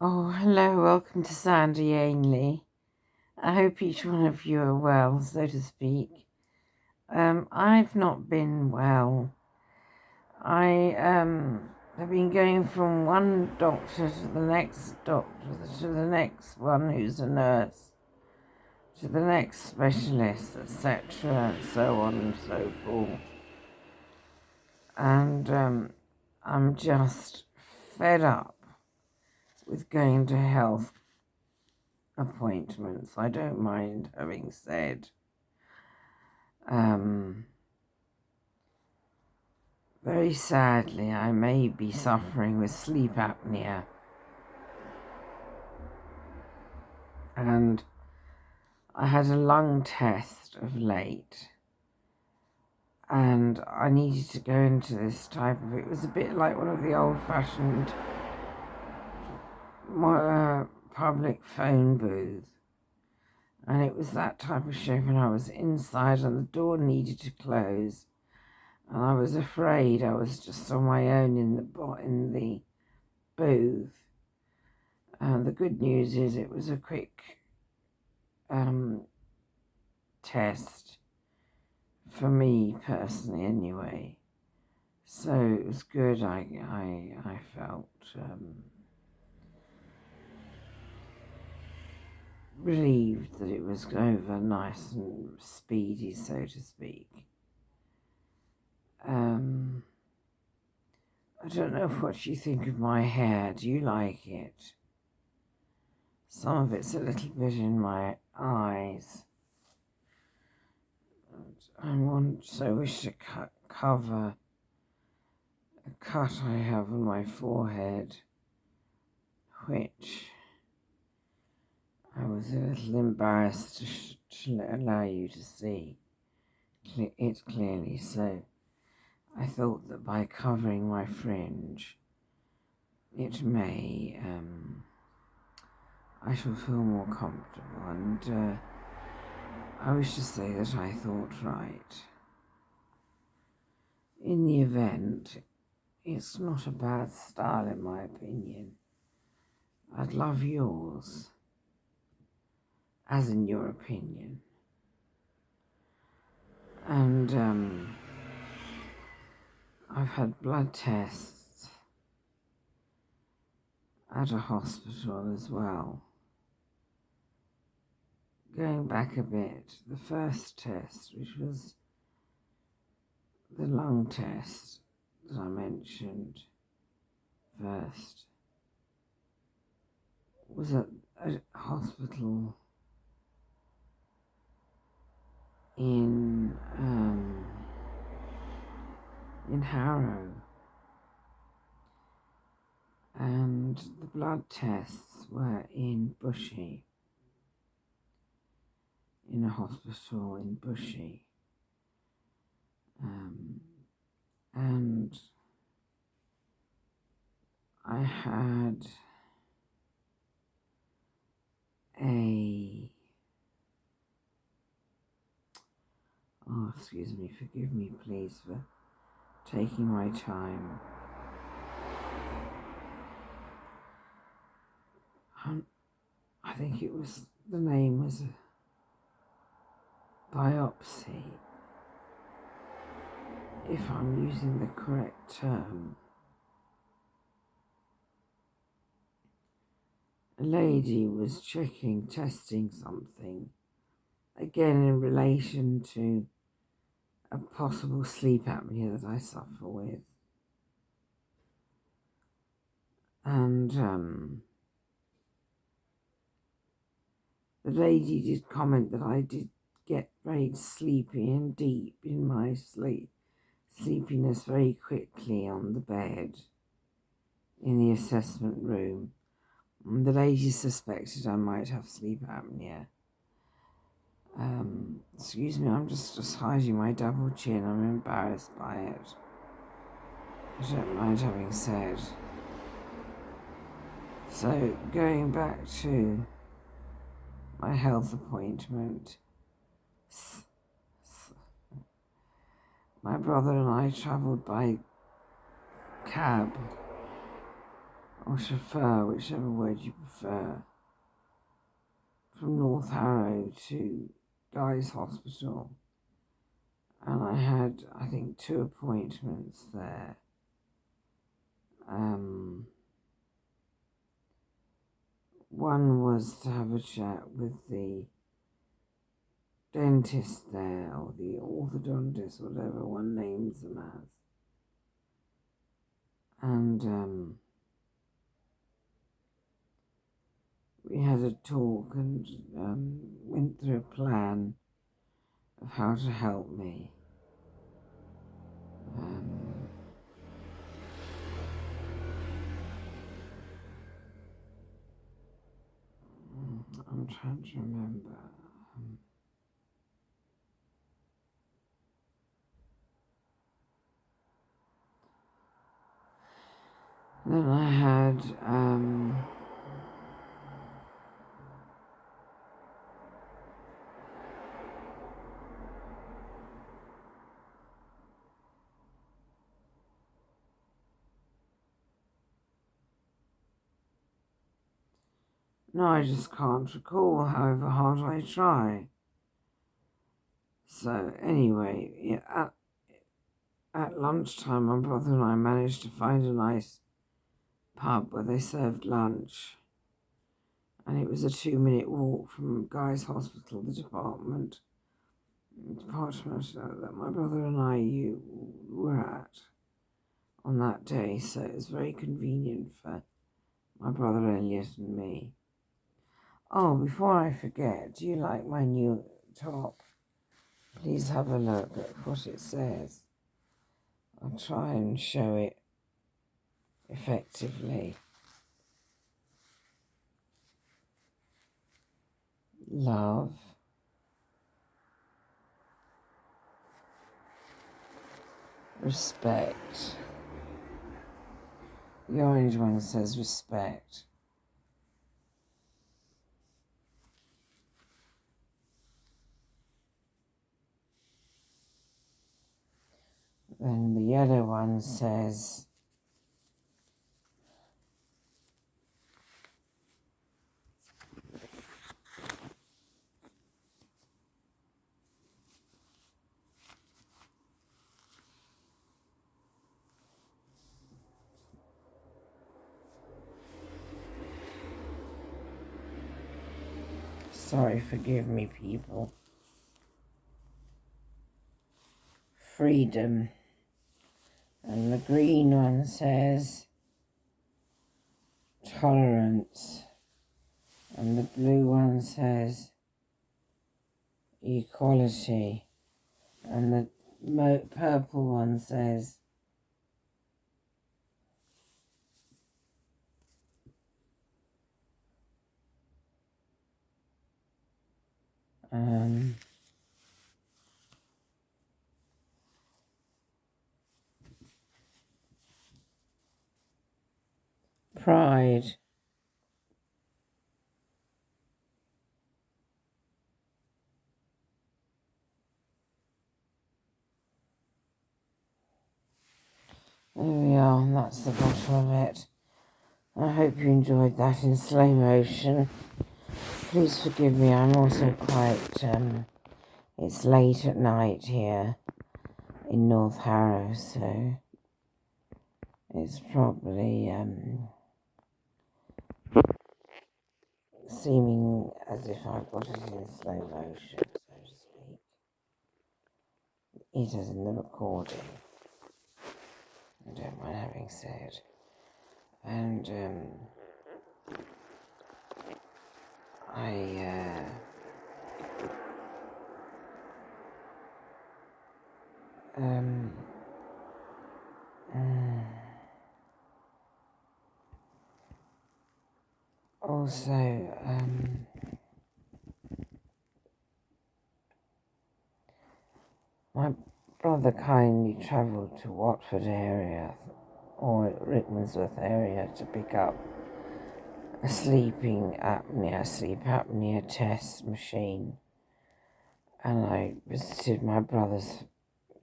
Oh, hello, welcome to Sandy Ainley. I hope each one of you are well, so to speak. I've not been well. I have been going from one doctor to the next doctor to the next one who's a nurse to the next specialist, etc., and so on and so forth. And I'm just fed up with going to health appointments. I don't mind having said. Very sadly, I may be suffering with sleep apnea, and I had a lung test of late, and I needed to go into this type of. It was a bit like one of the old-fashioned public phone booths, and it was that type of shape, and I was inside, and the door needed to close. And I was afraid I was just on my own in the booth. And the good news is it was a quick test for me personally, anyway. So it was good. I felt relieved that it was over, nice and speedy, so to speak. I don't know what you think of my hair. Do you like it? Some of it's a little bit in my eyes. I wish to cover a cut I have on my forehead, which I was a little embarrassed to allow you to see it clearly. So I thought that by covering my fringe, it may, I shall feel more comfortable. And I wish to say that I thought right. In the event, it's not a bad style in my opinion. I'd love yours, as in your opinion. And I've had blood tests at a hospital as well. Going back a bit, the first test, which was the lung test that I mentioned first, was at a hospital in Harrow, and the blood tests were in Bushey, in a hospital in Bushey. And I had excuse me, forgive me please for taking my time. I think the name was a biopsy, if I'm using the correct term. A lady was testing something, again in relation to a possible sleep apnea that I suffer with. And the lady did comment that I did get very sleepy and deep in my sleepiness very quickly on the bed in the assessment room. And the lady suspected I might have sleep apnea. Excuse me, I'm just hiding my double chin. I'm embarrassed by it. I don't mind having said. So, going back to my health appointment, my brother and I travelled by cab or chauffeur, whichever word you prefer, from North Harrow to Guy's Hospital. And I had, I think, 2 appointments there. One was to have a chat with the dentist there, or the orthodontist, whatever one names them as. And we had a talk and went through a plan of how to help me. I'm trying to remember. Then I had no, I just can't recall, however hard I try. So anyway, yeah, at lunchtime, my brother and I managed to find a nice pub where they served lunch. And it was a 2-minute walk from Guy's Hospital, the department that my brother and I were at on that day. So it was very convenient for my brother Elliot and me. Oh, before I forget, do you like my new top? Please have a look at what it says. I'll try and show it effectively. Love, respect. The orange one says respect. Then the yellow one says sorry, forgive me, people. Freedom. And the green one says tolerance. And the blue one says equality. And the purple one says pride. There we are, and that's the bottom of it. I hope you enjoyed that in slow motion. Please forgive me, I'm also quite, it's late at night here in North Harrow, so it's probably seeming as if I've got it in slow motion, so to speak. It is in the recording, I don't mind having said. And also, my brother kindly travelled to Watford area or Rickmansworth area to pick up a sleep apnea test machine. And I visited my brother's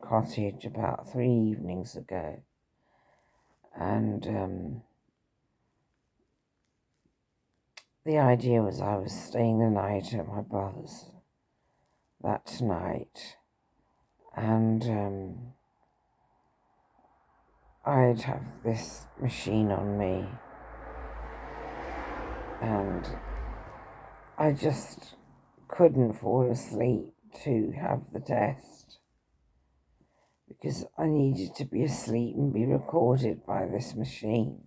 cottage about 3 evenings ago. And the idea was I was staying the night at my brother's that night, and I'd have this machine on me, and I just couldn't fall asleep to have the test because I needed to be asleep and be recorded by this machine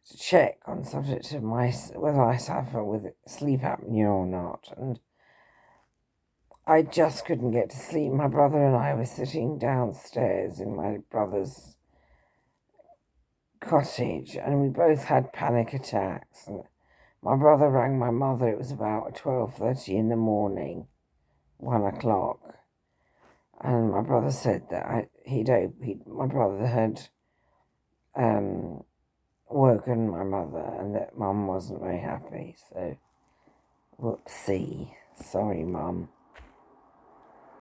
to check on subject of whether I suffer with sleep apnea or not. And I just couldn't get to sleep. My brother and I were sitting downstairs in my brother's cottage, and we both had panic attacks. And my brother rang my mother. It was about 12:30 in the morning, 1 o'clock. And my brother said that my brother had woken my mother and that Mum wasn't very happy. So, whoopsie. Sorry, Mum.